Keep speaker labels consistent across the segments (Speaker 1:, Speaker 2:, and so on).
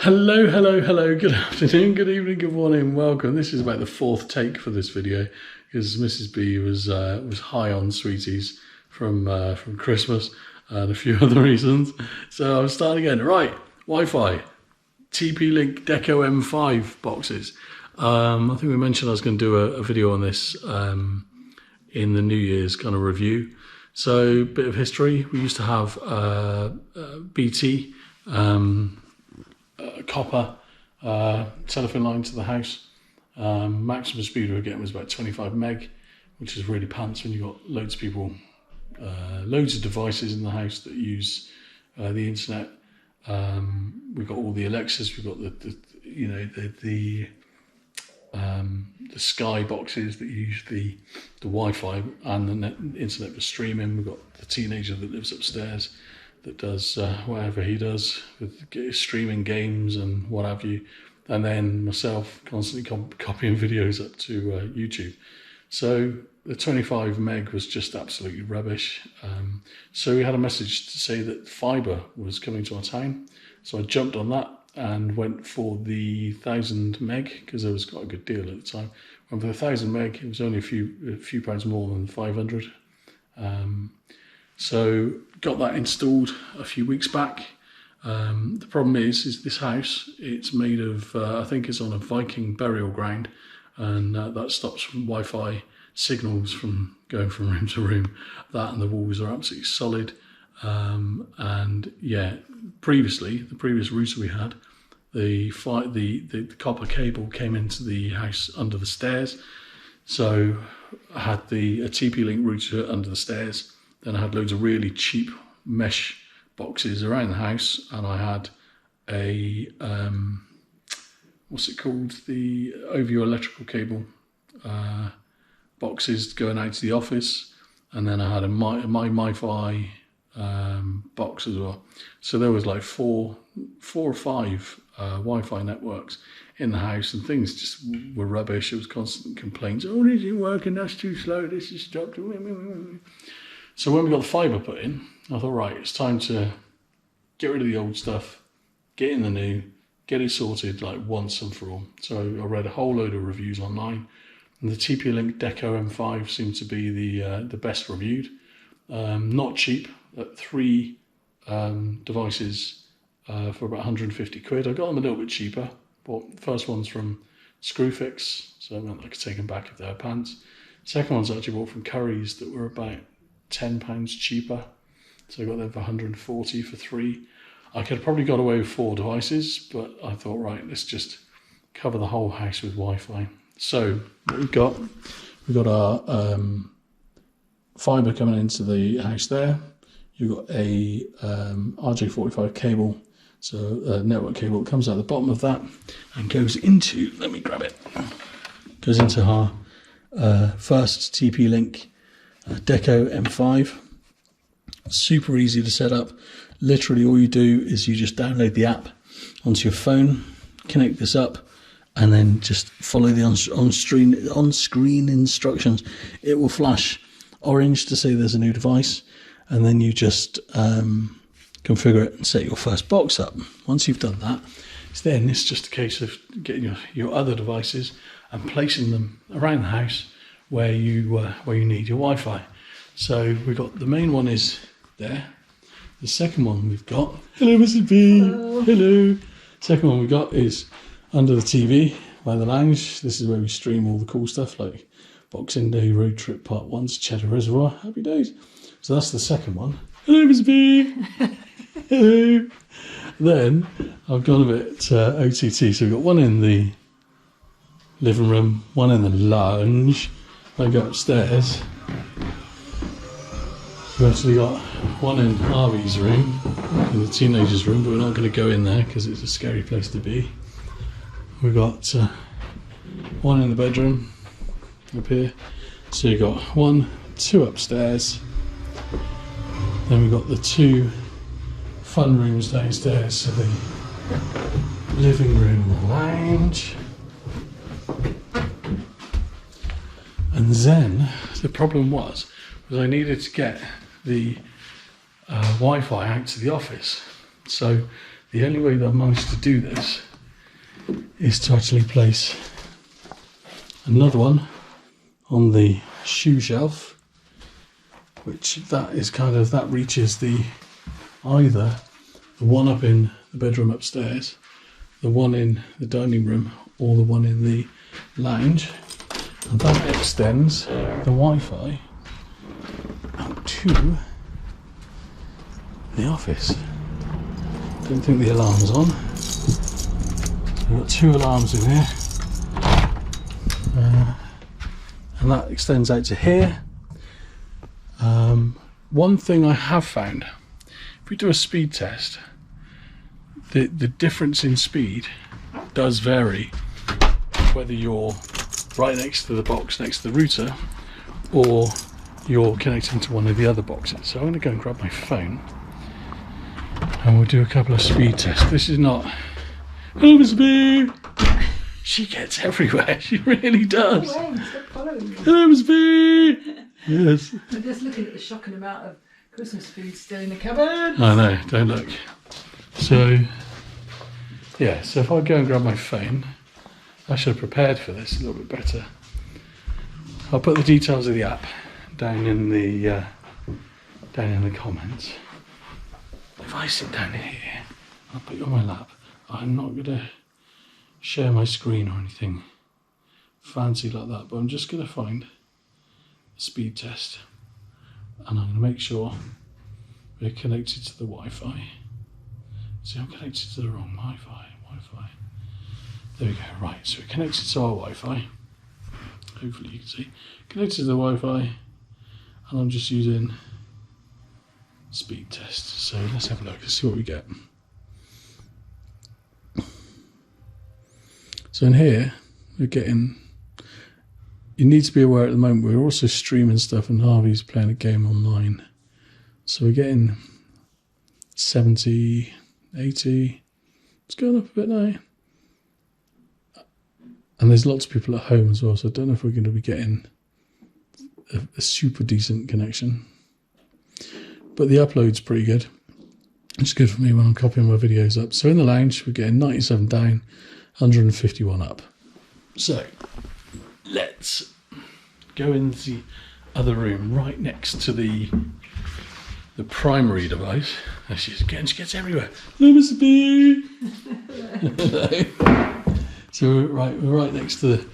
Speaker 1: Hello, hello, hello, good afternoon, good evening, good morning, welcome. This is about the fourth take for this video because Mrs. B was high on sweeties from Christmas and a few other reasons. So I'm starting again. Right, Wi-Fi, TP-Link Deco M5 boxes. I think we mentioned I was going to do a video on this in the New Year's kind of review. So, bit of history. We used to have BT, copper telephone line to the house. Maximum speed we were getting was about 25 meg, which is really pants when you've got loads of people, loads of devices in the house that use the internet. We've got all the Alexas, we've got the Sky boxes that use the Wi-Fi and the internet for streaming. We've got the teenager that lives upstairs that does whatever he does with streaming games and what have you, and then myself constantly copying videos up to YouTube. So the 25 meg was just absolutely rubbish. So we had a message to say that fibre was coming to our town. So I jumped on that and went for the 1000 meg because there was quite a good deal at the time. Went for the 1000 meg. It was only a few pounds more than 500. So got that installed a few weeks back. The problem is this house, it's made of, I think it's on a Viking burial ground, and that stops Wi-Fi signals from going from room to room. That and the walls are absolutely solid. And yeah, the previous router we had, the copper cable came into the house under the stairs. So I had a TP-Link router under the stairs. Then I had loads of really cheap mesh boxes around the house, and I had a what's it called, the over your electrical cable boxes going out to the office, and then I had a MiFi box as well. So there was like four or five Wi-Fi networks in the house, and things just were rubbish. It was constant complaints. Oh, this isn't working. That's too slow. This is stopped. So when we got the fibre put in, I thought, right, it's time to get rid of the old stuff, get in the new, get it sorted like once and for all. So I read a whole load of reviews online, and the TP-Link Deco M5 seemed to be the best reviewed. Not cheap, at 3 devices for about 150 quid. I got them a little bit cheaper. Bought the first one's from Screwfix, so I meant I could take them back if they were pants. Second one's actually bought from Curry's that were about £10 cheaper, so I got them for 140 for 3. I could have probably got away with 4 devices, but I thought, right, let's just cover the whole house with Wi-Fi. So what we've got our fibre coming into the house there. You've got a RJ45 cable, so a network cable that comes out the bottom of that and goes into, let me grab it, goes into our first TP-Link Deco M5. Super easy to set up. Literally all you do is you just download the app onto your phone, connect this up, and then just follow the on-screen instructions. It will flash orange to say there's a new device, and then you just configure it and set your first box up. Once you've done that, it's just a case of getting your other devices and placing them around the house where you need your Wi-Fi. So we've got the main one is there. The second one we've got, hello Mrs. B, hello. Second one we've got is under the TV by the lounge. This is where we stream all the cool stuff like Boxing Day, Road Trip Part 1's Cheddar Reservoir, happy days. So that's the second one. Hello Mrs. B, hello. Then I've gone a bit OTT, so we've got one in the living room, one in the lounge. I go upstairs. We've actually got one in Harvey's room, in the teenager's room, but we're not going to go in there because it's a scary place to be. We've got one in the bedroom up here. So you've got 1, 2 upstairs. Then we've got the 2 fun rooms downstairs, so the living room and lounge. And then the problem was I needed to get the Wi-Fi out to the office. So the only way that I've managed to do this is to actually place another one on the shoe shelf, which that is that reaches either the one up in the bedroom upstairs, the one in the dining room, or the one in the lounge, and that extends the Wi-Fi out to the office. Don't think the alarm's on. We've got 2 alarms in here, and that extends out to here. One thing I have found, if we do a speed test, the difference in speed does vary whether you're right next to the box next to the router or you're connecting to one of the other boxes. So I'm going to go and grab my phone and we'll do a couple of speed tests. This is not... Oh, Miss B! She gets everywhere. She really does. Hello, Miss B! Yes.
Speaker 2: I'm just looking at the shocking amount of Christmas food still in the cupboard.
Speaker 1: I know, don't look. So, yeah, so if I go and grab my phone, I should have prepared for this a little bit better. I'll put the details of the app down in the comments. If I sit down here, I'll put you on my lap. I'm not going to share my screen or anything fancy like that, but I'm just going to find a speed test and I'm going to make sure we're connected to the Wi-Fi. See, I'm connected to the wrong Wi-Fi. There we go. Right, so we're connected to our Wi-Fi. Hopefully you can see. Connected to the Wi-Fi, and I'm just using speed test. So let's have a look. Let's see what we get. So in here, we're getting... You need to be aware at the moment, we're also streaming stuff, and Harvey's playing a game online. So we're getting 70, 80. It's going up a bit now. And there's lots of people at home as well, so I don't know if we're going to be getting a super decent connection. But the upload's pretty good. It's good for me when I'm copying my videos up. So in the lounge, we're getting 97 down, 151 up. So let's go in the other room right next to the primary device. And she gets everywhere. Hello, Mr. B. So we're right next to the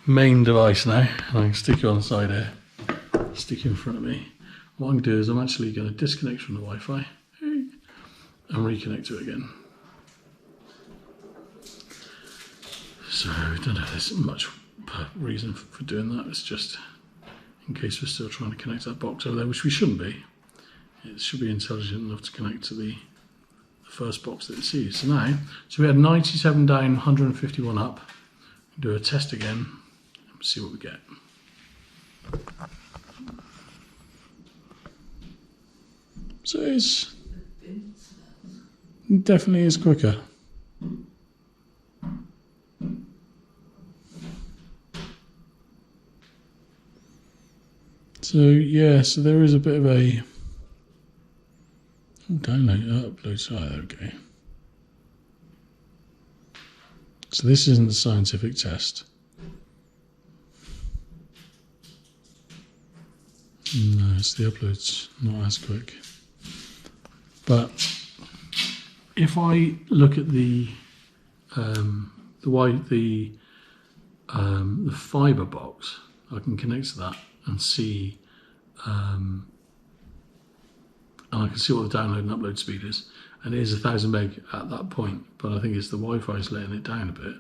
Speaker 1: main device now, and I can stick you on the side here, stick you in front of me. What I'm going to do is I'm actually going to disconnect from the Wi-Fi and reconnect to it again. So I don't know if there's much reason for doing that. It's just in case we're still trying to connect that box over there, which we shouldn't be. It should be intelligent enough to connect to the first box that it sees. So now, we had 97 down, 151 up. Do a test again and see what we get. So it's definitely is quicker. So yeah, so there is a bit of a download, upload. Oh, there we go. So this isn't a scientific test. No, it's the upload's not as quick. But if I look at the fiber box, I can connect to that and see, and I can see what the download and upload speed is. And it is 1000 meg at that point, but I think it's the Wi-Fi is letting it down a bit.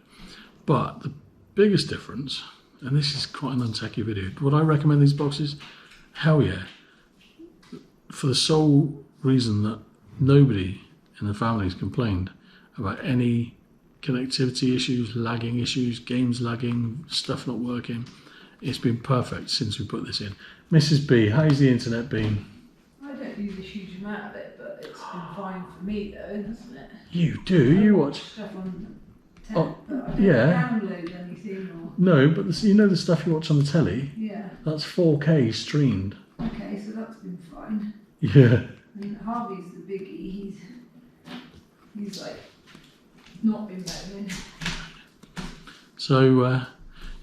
Speaker 1: But the biggest difference, and this is quite an untechy video, would I recommend these boxes? Hell yeah. For the sole reason that nobody in the family has complained about any connectivity issues, lagging issues, games lagging, stuff not working. It's been perfect since we put this in. Mrs. B, how's the internet been?
Speaker 2: I don't use a huge amount of it, but it's been fine for me though, hasn't it?
Speaker 1: You do, you watch
Speaker 2: stuff on
Speaker 1: oh,
Speaker 2: but I don't download anything or...
Speaker 1: No, but you know the stuff you watch on the telly?
Speaker 2: Yeah.
Speaker 1: That's 4K streamed.
Speaker 2: Okay, so that's been fine.
Speaker 1: Yeah.
Speaker 2: And Harvey's the biggie, he's like
Speaker 1: So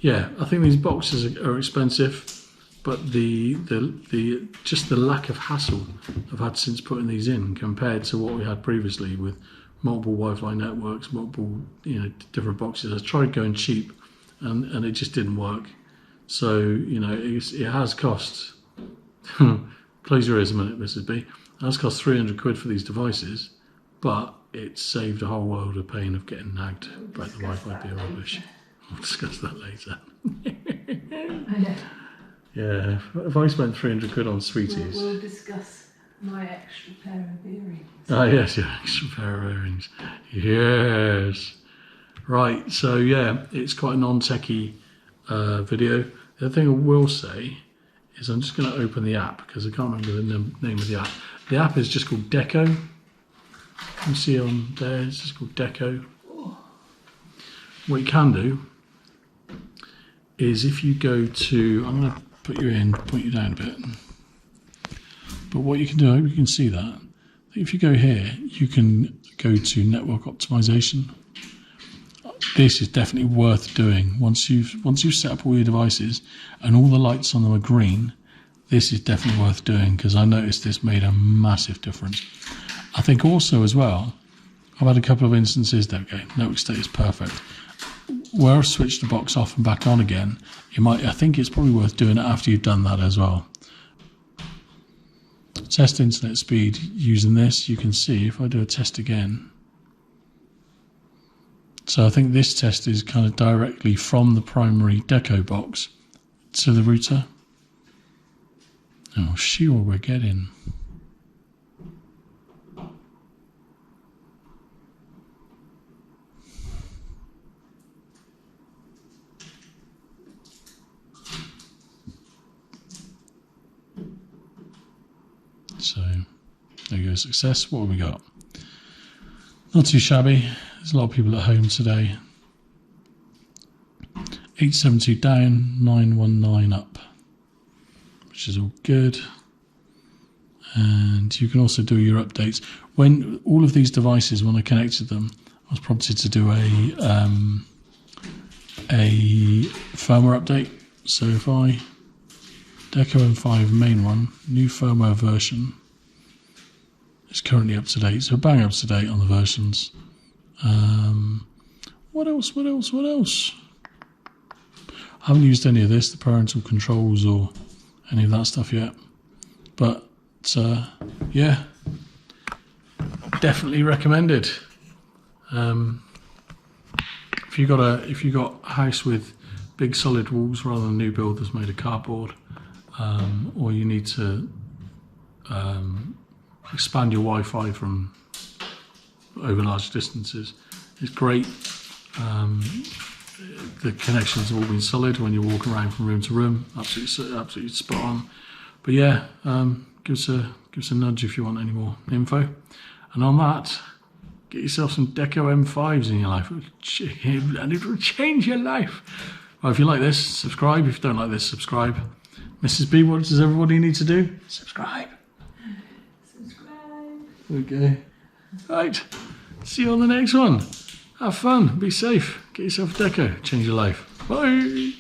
Speaker 1: yeah, I think these boxes are expensive, but the just the lack of hassle I've had since putting these in compared to what we had previously with multiple Wi-Fi networks, multiple different boxes. I tried going cheap, and it just didn't work. So it has cost. Close your ears a minute, Mrs. B. It has cost 300 quid for these devices, but it saved a whole world of pain of getting nagged about the Wi-Fi being rubbish. We'll discuss that later. Yeah, if I spent 300 quid on sweeties.
Speaker 2: We'll discuss my extra pair of earrings.
Speaker 1: Ah, yes, your extra pair of earrings. Yes. Right, so yeah, it's quite a non-techie video. The other thing I will say is I'm just going to open the app because I can't remember the name of the app. The app is just called Deco. You can see on there, it's just called Deco. What you can do is if you go to, I'm going to point you down a bit. But what you can do, I hope you can see that. If you go here, you can go to network optimization. This is definitely worth doing. Once you've set up all your devices and all the lights on them are green, this is definitely worth doing because I noticed this made a massive difference. I think also as well, I've had a couple of instances that network state is perfect. Where I've switched the box off and back on again, I think it's probably worth doing it after you've done that as well. Test internet speed using this. You can see if I do a test again. So I think this test is kind of directly from the primary Deco box to the router. Oh, sure, we're getting. So there you go, success. What have we got? Not too shabby. There's a lot of people at home today. 872 down, 919 up, which is all good. And you can also do your updates. When all of these devices, when I connected them, I was prompted to do a firmware update. So if I Deco M5 main one, new firmware version, is currently up to date. So bang up to date on the versions. What else? I haven't used any of this, the parental controls or any of that stuff yet. But yeah, definitely recommended. If you got a house with big solid walls rather than new build that's made of cardboard, or you need to expand your Wi-Fi from over large distances, it's great. The connections have all been solid when you walk around from room to room. Absolutely spot on. But yeah, give us a nudge if you want any more info. And on that, get yourself some Deco M5s in your life, and it will change your life. Well, if you like this, subscribe. If you don't like this, subscribe. Mrs. B, what does everybody need to do? Subscribe. Okay. Right. See you on the next one. Have fun. Be safe. Get yourself a Deco. Change your life. Bye.